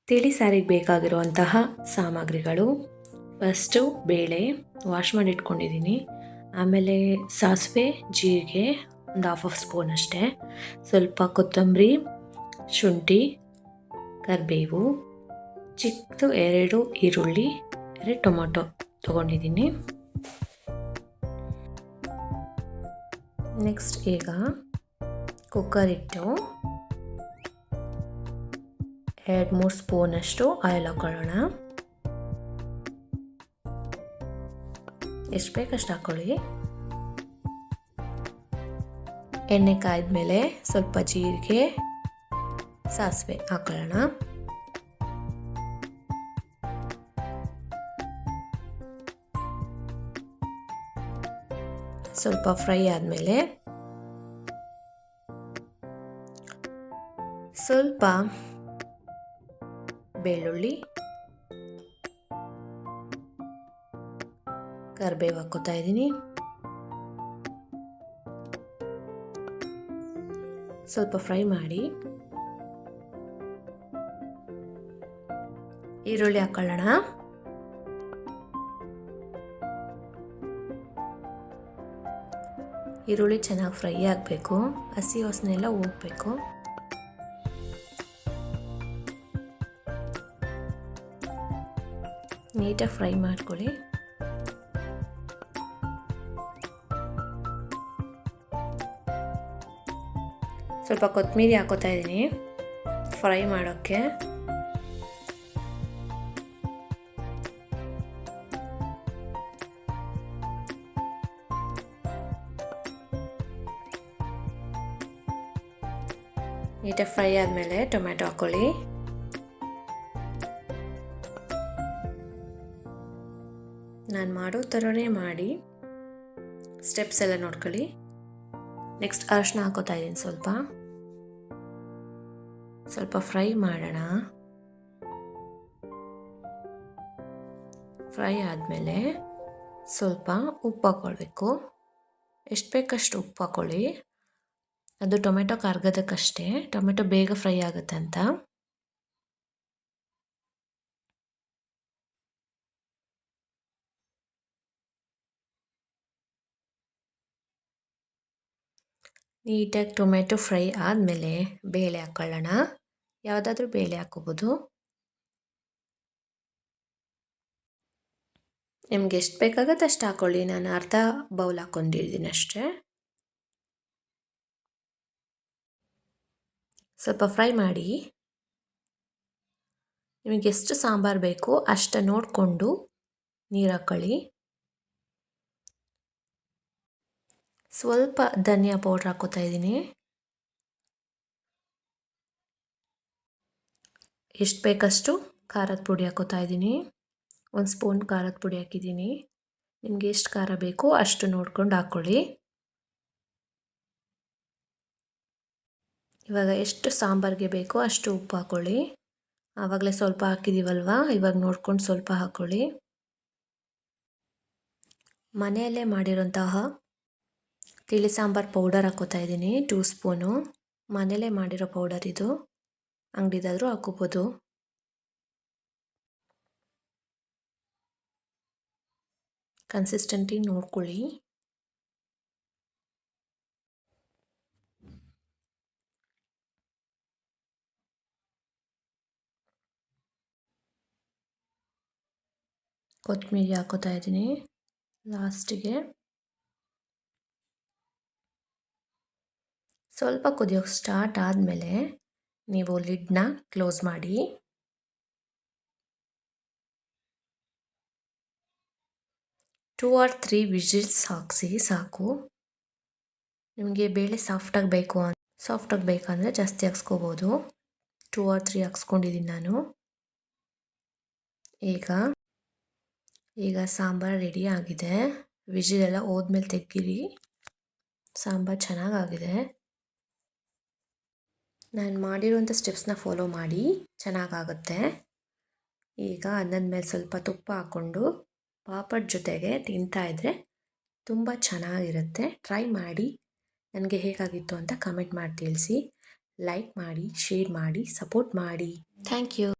ತಿಳಿ ಸಾರಿಗೆ ಬೇಕಾಗಿರುವಂತಹ ಸಾಮಗ್ರಿಗಳು: ಫಸ್ಟು ಬೇಳೆ ವಾಶ್ ಮಾಡಿ ಇಟ್ಕೊಂಡಿದ್ದೀನಿ. ಆಮೇಲೆ ಸಾಸಿವೆ, ಜೀರಿಗೆ ಒಂದು ಹಾಫ್ ಸ್ಪೂನ್ ಅಷ್ಟೇ, ಸ್ವಲ್ಪ ಕೊತ್ತಂಬರಿ, ಶುಂಠಿ, ಕರಿಬೇವು, ಚಿಕ್ಕದು 2 ಈರುಳ್ಳಿ, 2 ಟೊಮೊಟೊ ತೊಗೊಂಡಿದ್ದೀನಿ. ನೆಕ್ಸ್ಟ್ ಈಗ ಕುಕ್ಕರ್ ಇಟ್ಟು 2-3 ಸ್ಪೂನಷ್ಟು ಆಯಿಲ್ ಹಾಕೊಳ್ಳೋಣ. ಎಷ್ಟು ಬೇಕಷ್ಟು ಹಾಕೊಳ್ಳಿ. ಎಣ್ಣೆ ಕಾಯ್ದ್ಮೇಲೆ ಸ್ವಲ್ಪ ಜೀರಿಗೆ, ಸಾಸಿವೆ ಹಾಕೊಳ್ಳೋಣ. ಸ್ವಲ್ಪ ಫ್ರೈ ಆದಮೇಲೆ ಸ್ವಲ್ಪ ಬೆಳ್ಳುಳ್ಳಿ, ಕರಿಬೇವು ಹಾಕೋತಾ ಇದ್ದೀನಿ. ಸ್ವಲ್ಪ ಫ್ರೈ ಮಾಡಿ ಈರುಳ್ಳಿ ಹಾಕೊಳ್ಳೋಣ. ಈರುಳ್ಳಿ ಚೆನ್ನಾಗಿ ಫ್ರೈ ಆಗಬೇಕು, ಹಸಿ ವಾಸನೆ ಎಲ್ಲ ಹೋಗಬೇಕು. ನೀಟಾಗಿ ಫ್ರೈ ಮಾಡ್ಕೊಳ್ಳಿ. ಸ್ವಲ್ಪ ಕೊತ್ತಂಬರಿ ಹಾಕೋತಾ ಇದ್ದೀನಿ ಫ್ರೈ ಮಾಡೋಕ್ಕೆ. ನೀಟಾಗಿ ಫ್ರೈ ಆದಮೇಲೆ ಟೊಮೆಟೊ ಹಾಕ್ಕೊಳ್ಳಿ. ನಾನು ಮಾಡೋ ಥರನೇ ಮಾಡಿ, ಸ್ಟೆಪ್ಸ್ ಎಲ್ಲ ನೋಡ್ಕೊಳ್ಳಿ. ನೆಕ್ಸ್ಟ್ ಅರಿಶಿನ ಹಾಕೋತಾ ಇದ್ದೀನಿ. ಸ್ವಲ್ಪ ಫ್ರೈ ಮಾಡೋಣ. ಫ್ರೈ ಆದಮೇಲೆ ಸ್ವಲ್ಪ ಉಪ್ಪು ಹಾಕ್ಕೊಳ್ಬೇಕು. ಎಷ್ಟು ಬೇಕಷ್ಟು ಉಪ್ಪು ಹಾಕ್ಕೊಳ್ಳಿ. ಅದು ಟೊಮೆಟೊ ಕರ್ಗೋದಕ್ಕಷ್ಟೇ, ಟೊಮೆಟೊ ಬೇಗ ಫ್ರೈ ಆಗುತ್ತೆ ಅಂತ. ನೀಟಾಗಿ ಟೊಮೆಟೊ ಫ್ರೈ ಆದಮೇಲೆ ಬೇಳೆ ಹಾಕ್ಕೊಳ್ಳೋಣ. ಯಾವುದಾದ್ರೂ ಬೇಳೆ ಹಾಕ್ಕೋಬೋದು. ನಿಮ್ಗೆ ಎಷ್ಟು ಬೇಕಾಗುತ್ತೆ ಅಷ್ಟು ಹಾಕ್ಕೊಳ್ಳಿ. ನಾನು ಅರ್ಧ ಬೌಲ್ ಹಾಕ್ಕೊಂಡಿದ್ದೀನಿ ಅಷ್ಟೇ. ಸ್ವಲ್ಪ ಫ್ರೈ ಮಾಡಿ. ನಿಮಗೆ ಎಷ್ಟು ಸಾಂಬಾರು ಬೇಕು ಅಷ್ಟು ನೋಡಿಕೊಂಡು ನೀರು ಹಾಕ್ಕೊಳ್ಳಿ. ಸ್ವಲ್ಪ ಧನಿಯಾ ಪೌಡ್ರ್ ಹಾಕೋತಾ ಇದ್ದೀನಿ. ಎಷ್ಟು ಬೇಕಷ್ಟು ಖಾರದ ಪುಡಿ ಹಾಕೋತಾ ಇದ್ದೀನಿ. 1 ಸ್ಪೂನ್ ಖಾರದ ಪುಡಿ ಹಾಕಿದ್ದೀನಿ. ನಿಮಗೆ ಎಷ್ಟು ಖಾರ ಬೇಕು ಅಷ್ಟು ನೋಡ್ಕೊಂಡು ಹಾಕ್ಕೊಳ್ಳಿ. ಇವಾಗ ಎಷ್ಟು ಸಾಂಬಾರಿಗೆ ಬೇಕೋ ಅಷ್ಟು ಉಪ್ಪು ಹಾಕ್ಕೊಳ್ಳಿ. ಆವಾಗಲೇ ಸ್ವಲ್ಪ ಹಾಕಿದ್ದೀವಲ್ವ, ಇವಾಗ ನೋಡ್ಕೊಂಡು ಸ್ವಲ್ಪ ಹಾಕ್ಕೊಳ್ಳಿ. ಮನೆಯಲ್ಲೇ ಮಾಡಿರೋಂತಹ ತಿಳಿ ಸಾಂಬಾರು ಪೌಡರ್ ಹಾಕೋತಾ ಇದ್ದೀನಿ 2 ಸ್ಪೂನು. ಮನೆಯಲ್ಲೇ ಮಾಡಿರೋ ಪೌಡರ್ ಇದು, ಅಂಗಡಿದಾದರೂ ಹಾಕೋಬೋದು. ಕನ್ಸಿಸ್ಟೆಂಟಿ ನೋಡ್ಕೊಳ್ಳಿ. ಕೊತ್ತಂಬರಿ ಹಾಕೋತಾ ಇದ್ದೀನಿ ಲಾಸ್ಟಿಗೆ. ಸ್ವಲ್ಪ ಕುದಿಯೋಕ್ಕೆ ಸ್ಟಾರ್ಟ್ ಆದಮೇಲೆ ನೀವು ಲಿಡ್ನ ಕ್ಲೋಸ್ ಮಾಡಿ. ಟೂ ಆರ್ 3 ವಿಸಿಲ್ಸ್ ಹಾಕಿಸಿ ಸಾಕು. ನಿಮಗೆ ಬೇಳೆ ಸಾಫ್ಟಾಗಿ ಬೇಕಂದರೆ ಜಾಸ್ತಿ ಹಾಕ್ಸ್ಕೋಬೋದು. 2 ಆರ್ 3 ಹಾಕ್ಸ್ಕೊಂಡಿದ್ದೀನಿ ನಾನು. ಈಗ ಸಾಂಬಾರು ರೆಡಿ ಆಗಿದೆ. ವಿಸಿಲೆಲ್ಲ ಹೋದ್ಮೇಲೆ ತೆಗೀರಿ. ಸಾಂಬಾರು ಚೆನ್ನಾಗಾಗಿದೆ. ನಾನು ಮಾಡಿರುವಂಥ ಸ್ಟೆಪ್ಸ್ನ ಫಾಲೋ ಮಾಡಿ, ಚೆನ್ನಾಗಾಗುತ್ತೆ. ಈಗ ಅನ್ನದ ಮೇಲೆ ಸ್ವಲ್ಪ ತುಪ್ಪ ಹಾಕ್ಕೊಂಡು ಪಾಪಡ್ ಜೊತೆಗೆ ತಿಂತಾಯಿದ್ರೆ ತುಂಬ ಚೆನ್ನಾಗಿರುತ್ತೆ. ಟ್ರೈ ಮಾಡಿ. ನನಗೆ ಹೇಗಾಗಿತ್ತು ಅಂತ ಕಮೆಂಟ್ ಮಾಡಿ ತಿಳಿಸಿ. ಲೈಕ್ ಮಾಡಿ, ಶೇರ್ ಮಾಡಿ, ಸಪೋರ್ಟ್ ಮಾಡಿ. Thank you.